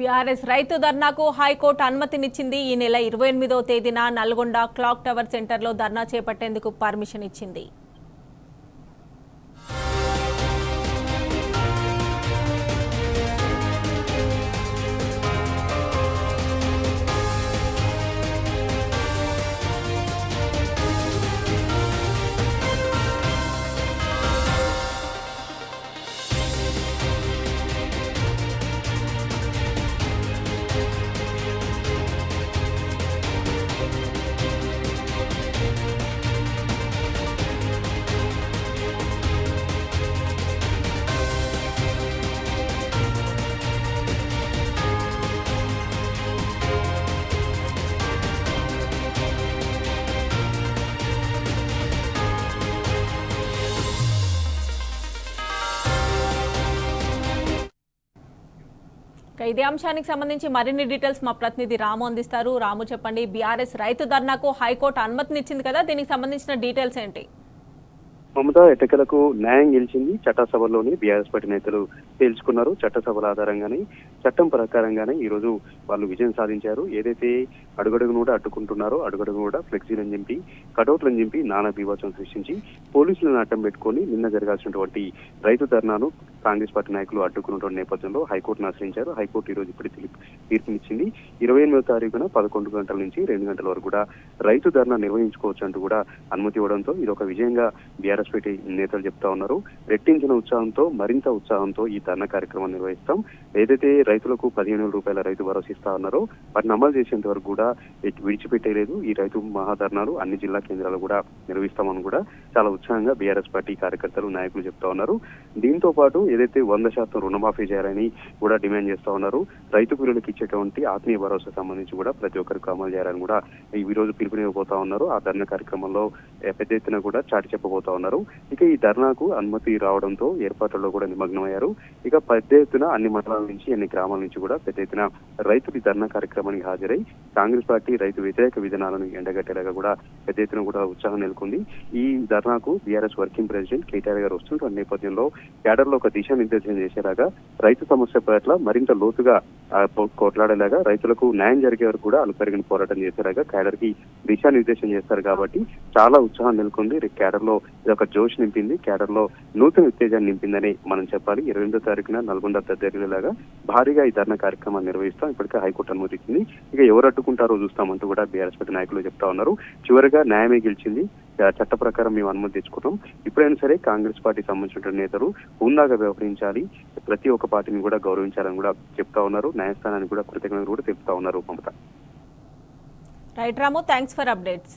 BRS రైతు ధర్నాకు high court అనుమతినిచ్చింది. ఈ నెల 28వ తేదీన నల్గొండ క్లాక్ టవర్ సెంటర్లో ధర్నా చేపట్టేందుకు పర్మిషన్ ఇచ్చింది. ఇదే అంశానికి సంబంధించి మరిన్ని డీటెయిల్స్ మా ప్రతినిధి రాము అందిస్తారు. రాము, చెప్పండి, బీఆర్ఎస్ రైతు ధర్నాకు హైకోర్టు అనుమతినిచ్చింది కదా, దీనికి సంబంధించిన డీటెయిల్స్ ఏంటి? మమతా, ఎన్నికలకు న్యాయం గెలిచింది. చట్టసభలోని బీఆర్ఎస్ పార్టీ నేతలు తేల్చుకున్నారు. చట్టసభల ఆధారంగానే, చట్టం ప్రకారంగానే ఈ రోజు వాళ్ళు విజయం సాధించారు. ఏదైతే అడుగడుగును కూడా అడ్డుకుంటున్నారో అడుగడుగును కూడా ఫ్లెక్సీలను చింపి, కటౌట్లను చింపి నానా బీభత్సం సృష్టించి పోలీసులను అడ్డం పెట్టుకొని నిన్న జరగాల్సినటువంటి రైతు ధర్నాను కాంగ్రెస్ పార్టీ నాయకులు అడ్డుకున్నటువంటి నేపథ్యంలో హైకోర్టును ఆశ్రయించారు. హైకోర్టు ఈ రోజు ఇప్పుడు తీర్పునిచ్చింది. 28వ తారీఖున 11 గంటల నుంచి 2 గంటల వరకు కూడా రైతు ధర్నా నిర్వహించుకోవచ్చు అంటూ కూడా అనుమతి ఇవ్వడంతో ఇది ఒక విజయంగా బీఆర్ఎస్ పార్టీ నేతలు చెప్తా ఉన్నారు. రెట్టించిన ఉత్సాహంతో, మరింత ఉత్సాహంతో ఈ ధర్నా కార్యక్రమం నిర్వహిస్తాం. ఏదైతే రైతులకు 15,000 రూపాయల రైతు భరోసా ఇస్తా ఉన్నారో వాటిని అమలు చేసేంత వరకు కూడా విడిచిపెట్టేలేదు. ఈ రైతు మహాధర్నాలు అన్ని జిల్లా కేంద్రాలు కూడా నిర్వహిస్తామని కూడా చాలా ఉత్సాహంగా బీఆర్ఎస్ పార్టీ కార్యకర్తలు, నాయకులు చెప్తా ఉన్నారు. దీంతో పాటు ఏదైతే 100% రుణమాఫీ చేయాలని కూడా డిమాండ్ చేస్తా ఉన్నారు. రైతు కూలీలకు ఇచ్చేటువంటి ఆత్మీయ భరోసా సంబంధించి కూడా ప్రతి ఒక్కరికి అమలు చేయాలని కూడా ఈ రోజు పిలుపునివ్వబోతా ఉన్నారు. ఆ ధర్నా కార్యక్రమంలో పెద్ద ఎత్తున కూడా చాటి చెప్పబోతా ఉన్నారు. ఇక ఈ ధర్నాకు అనుమతి రావడంతో ఏర్పాట్లలో కూడా నిమగ్నమయ్యారు. ఇక పెద్ద ఎత్తున అన్ని మండలాల నుంచి, అన్ని గ్రామాల నుంచి కూడా పెద్ద ఎత్తున రైతులు ఈ ధర్నా కార్యక్రమానికి హాజరై కాంగ్రెస్ పార్టీ రైతు వ్యతిరేక విధానాలను ఎండగట్టేలాగా కూడా పెద్ద ఎత్తున కూడా ఉత్సాహం నెలకొంది. ఈ ధర్నాకు బీఆర్ఎస్ వర్కింగ్ ప్రెసిడెంట్ కేటీఆర్ గారు వస్తున్నటువంటి నేపథ్యంలో క్యాడర్ లో ఒక దిశానిర్దేశం చేసేలాగా, రైతు సమస్య పట్ల మరింత లోతుగా కొట్లాడేలాగా, రైతులకు న్యాయం జరిగే వరకు కూడా అలుపెరిగిన పోరాటం చేసేలాగా క్యాడర్ కి దిశానిర్దేశం చేస్తారు. కాబట్టి చాలా ఉత్సాహం నెలకొంది. క్యాడర్ లో ఇది ఒక జోష్ నింపింది, క్యాడర్ లో నూతన ఉత్తేజాన్ని నింపిందని మనం చెప్పాలి. 28వ తారీఖున నల్గొండ తద్దరిలాగా భారీగా ఈ ధర్నా కార్యక్రమాన్ని నిర్వహిస్తాం. ఇప్పటికే హైకోర్టు అనుమతి ఇచ్చింది. ఇక ఎవరు అడ్డుకుంటారో చూస్తామంటూ కూడా బీఆర్ఎస్ పార్టీ నాయకులు చెప్తా ఉన్నారు. చివరిగా న్యాయమే గెలిచింది. చట్ట ప్రకారం మేము అనుమతి తెచ్చుకుంటాం. ఇప్పుడైనా సరే కాంగ్రెస్ పార్టీకి సంబంధించిన నేతలు హుందాగా వ్యవహరించాలి, ప్రతి ఒక్క పార్టీని కూడా గౌరవించాలని కూడా చెప్తా ఉన్నారు. న్యాయస్థానానికి కూడా కృతజ్ఞతలు కూడా తెలుపుతా ఉన్నారు. Mamata. Right Ramu, thanks for updates.